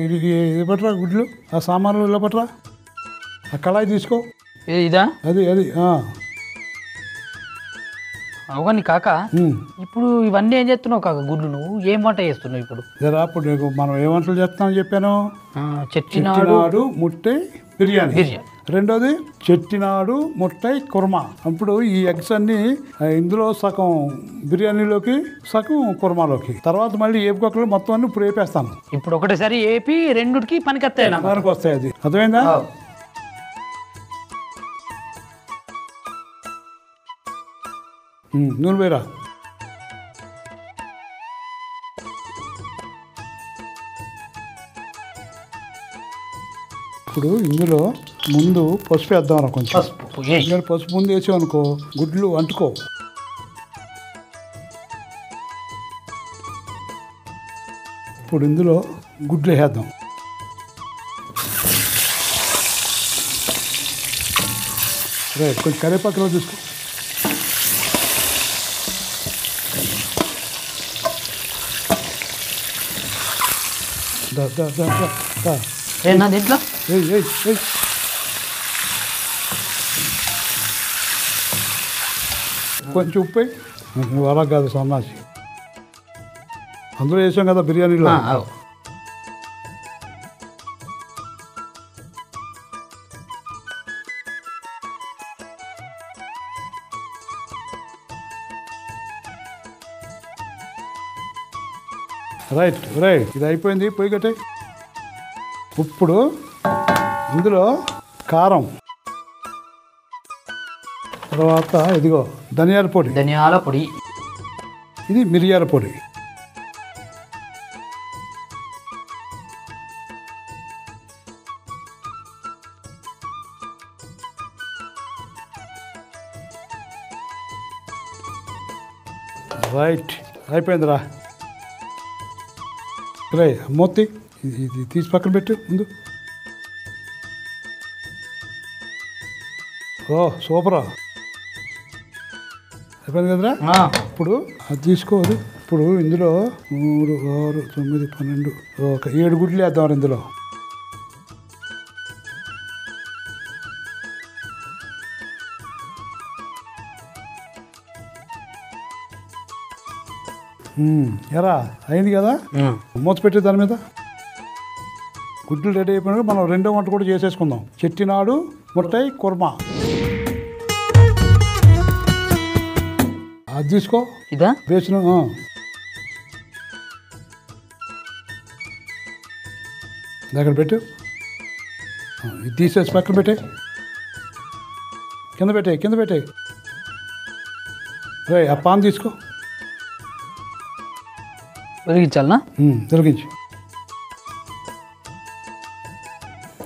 ఇది పట్టరా గుడ్లు, ఆ సామాన్లు ఇలా పట్టరా, ఆ కళాయి తీసుకో. ఇదా? అది అది అవును కాక. ఇప్పుడు ఇవన్నీ ఏం చేస్తున్నావు కాక? గుడ్లు నువ్వు ఏం వంట చేస్తున్నావు ఇప్పుడు? జరా అప్పుడు నీకు మనం ఏ వంటలు చేస్తామని చెప్పాను. చెట్టినాడు ముట్టై బిర్యానీ. రెండోది చెట్టినాడు ముట్టై కుర్మా. ఇప్పుడు ఈ ఎగ్స్ అన్ని ఇందులో సగం బిర్యానీలోకి, సగం కుర్మాలోకి, తర్వాత మళ్ళీ ఏపుకొక్కలు మొత్తం అన్ని ఇప్పుడు వేపేస్తాను. ఇప్పుడు ఒకటేసారి ఏపి రెండుకి పనికి వస్తాయి. అది అర్థమైందా? నూనె వేరా. ఇప్పుడు ఇందులో ముందు పసుపు వేద్దాం రా కొంచెం. పసుపు ముందు వేసావు అనుకో గుడ్లు అంటుకో. ఇప్పుడు ఇందులో గుడ్లు వేద్దాం. రైట్, కొంచెం కరివేపాకులో తీసుకో. దీంట్లో కొంచెం ఉప్పు నువ్వు అలా కాదు సన్నాసి, అందులో వేసాం కదా బిర్యానీలో. రైట్ రైట్, ఇది అయిపోయింది. పొయ్యి కట్టే. ఇప్పుడు ఇందులో కారం, తర్వాత ఇదిగో ధనియాల పొడి, ఇది మిరియాల పొడి. రైట్, అయిపోయిందిరా. రే మూర్తి, ఇది తీసి పక్కన పెట్టు ముందు. ఓ సూపరా, అయిపోయింది కదరా. ఇప్పుడు అది తీసుకోదు. ఇప్పుడు ఇందులో 3, 6, 9, 12, ఒక 7 గుడ్లు వేద్దాం ఇందులో. ఎరా అయింది కదా, మూత పెట్టి దాని మీద. గుడ్లు రెడీ అయిపోయినాక మనం రెండో వంట కూడా చేసేసుకుందాం. చెట్టినాడు ముట్టై కుర్మా. అది తీసుకో. ఇదా వేసిన దగ్గర పెట్టు. ఇది తీసేసి పక్కన పెట్టే, కింద పెట్టే. రే ఆ పాన్ తీసుకో. తొలగించాలనా? తొలగించు.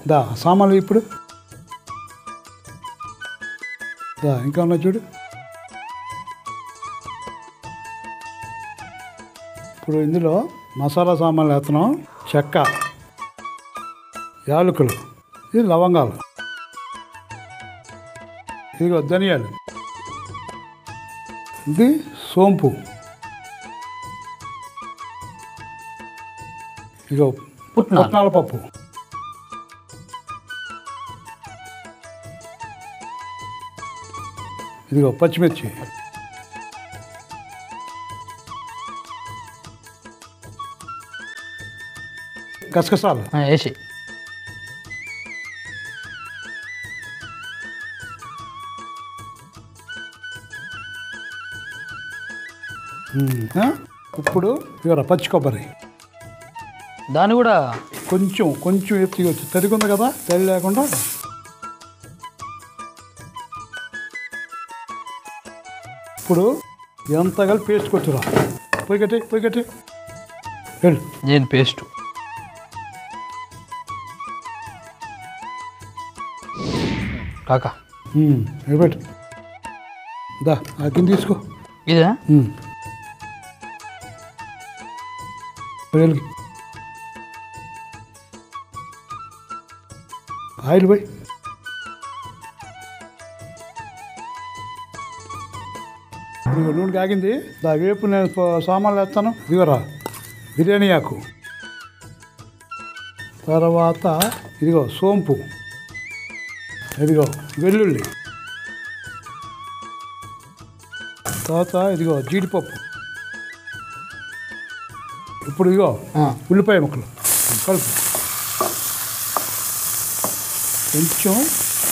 దా సామాన్లు ఇప్పుడు దా, ఇంకా ఉన్నాయి చూడు. ఇప్పుడు ఇందులో మసాలా సామాన్లు వేస్తున్నాం. చెక్క, యాలకులు, ఇది లవంగాలు, ఇదిగో ధనియాలు, ఇది సోంపు, ఇదిగో పుట్నాల పప్పు, ఇదిగో పచ్చిమిర్చి, గసగసాలు వేసి, ఇప్పుడు ఇవరా పచ్చి కొబ్బరి, దాన్ని కూడా కొంచెం ఎత్తివచ్చు. తరిగి ఉంది కదా, తడి లేకుండా. ఇప్పుడు ఎంత కలిపి పేస్ట్ కొట్టురా. పొయ్యి కట్టి వెళ్ళు. నేను పేస్ట్ కాక పెట్టు. దా ఆ కింద తీసుకో. ఇదా ఆయిల్ పోయి. ఇదిగో నూనె కాగింది. దా వేపు నేను సామాన్లు వేస్తాను. ఇదిగోరా బిర్యానీ ఆకు, తర్వాత ఇదిగో సోంపు, ఇదిగో వెల్లుల్లి, తర్వాత ఇదిగో జీడిపప్పు. ఇప్పుడు ఇదిగో ఉల్లిపాయ ముక్కలు కలుపు. కొంచెం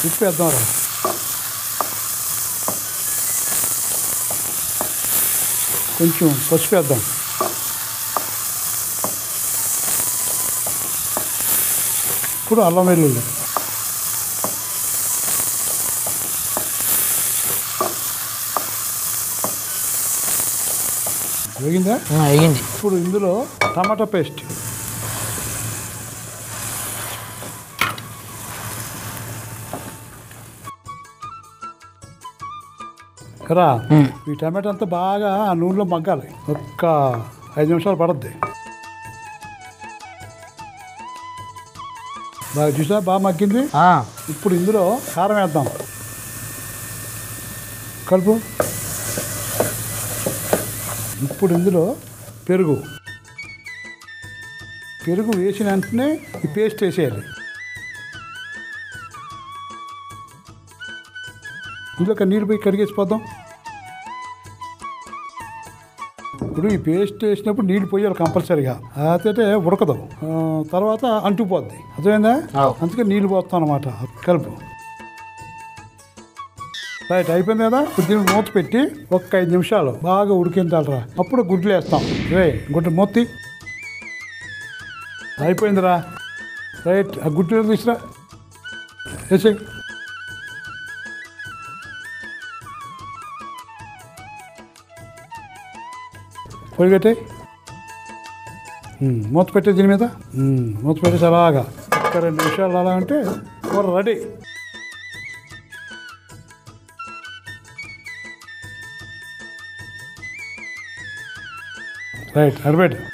ఉప్పు వేద్దాం రా. కొంచెం పసుపు వేద్దాం. ఇప్పుడు అల్లం వెల్లుల్లి, వేగిందా? వేగింది. ఇప్పుడు ఇందులో టమాటా పేస్ట్, రా. ఈ టమాటా అంతా బాగా ఆ నూనెలో మగ్గాలి. ఒక్క 5 నిమిషాలు పడుద్ది. బాగా చూసా, బాగా మగ్గింది. ఇప్పుడు ఇందులో కారం వేద్దాం. కలుపు. ఇప్పుడు ఇందులో పెరుగు వేసిన వెంటనే ఈ పేస్ట్ వేసేయాలి. ఇందులో నీళ్ళు పోయి కడిగేసిపోద్దాం. ఇప్పుడు ఈ పేస్ట్ వేసినప్పుడు నీళ్ళు పోయాలి కంపల్సరీగా, అయితే ఉడకదు, తర్వాత అంటుకుపోద్ది. అర్థమైందా? అందుకే నీళ్ళు పోస్తాం అన్నమాట. కలుపు. రైట్, అయిపోయింది కదా. ఇప్పుడు దీన్ని మూత పెట్టి ఒక్క 5 నిమిషాలు బాగా ఉడికించాలరా. అప్పుడు గుడ్లు వేస్తాం. గుడ్డు మూతి అయిపోయిందిరా. రైట్, ఆ గుడ్లు తీసురా, వేసి పొడి కట్టే. మూత పెట్టే దీని మీద. మూత పెట్టేసి అలాగా ఒక్క 2 నిమిషాలు అలా అంటే కూర రెడీ. రైట్, అరబెట్టు.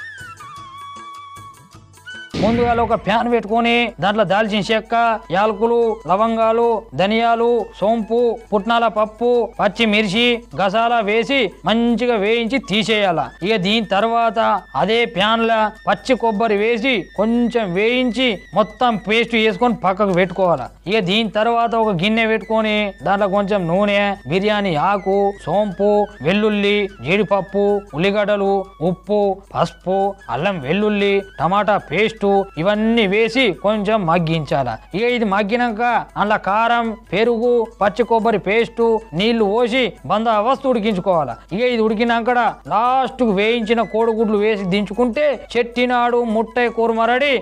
ముందుగా ఒక ప్యాన్ పెట్టుకొని దాంట్లో దాల్చిన చెక్క, యాలకులు, లవంగాలు, ధనియాలు, సోంపు, పుట్నాల పప్పు, పచ్చిమిర్చి, గసాలా వేసి మంచిగా వేయించి తీసేయాల. ఇక దీని తర్వాత అదే ప్యాన్ లా పచ్చి కొబ్బరి వేసి కొంచెం వేయించి మొత్తం పేస్ట్ వేసుకొని పక్కకు పెట్టుకోవాలా. ఇక దీని తర్వాత ఒక గిన్నె పెట్టుకొని దాంట్లో కొంచెం నూనె, బిర్యానీ ఆకు, సోంపు, వెల్లుల్లి, జీడిపప్పు, ఉల్లిగడ్డలు, ఉప్పు, పసుపు, అల్లం వెల్లుల్లి, టమాటా పేస్టు ఇవన్నీ వేసి కొంచెం మగ్గించాల. ఇక ఇది మగ్గినాక అందులో కారం, పెరుగు, పచ్చి కొబ్బరి పేస్టు, నీళ్లు పోసి బందోబస్తు ఉడికించుకోవాలి. ఇక ఇది ఉడికినాక లాస్ట్ కు వేయించిన కోడిగుడ్లు వేసి దించుకుంటే చెట్టినాడు ముట్టై కూర్మ రెడీ.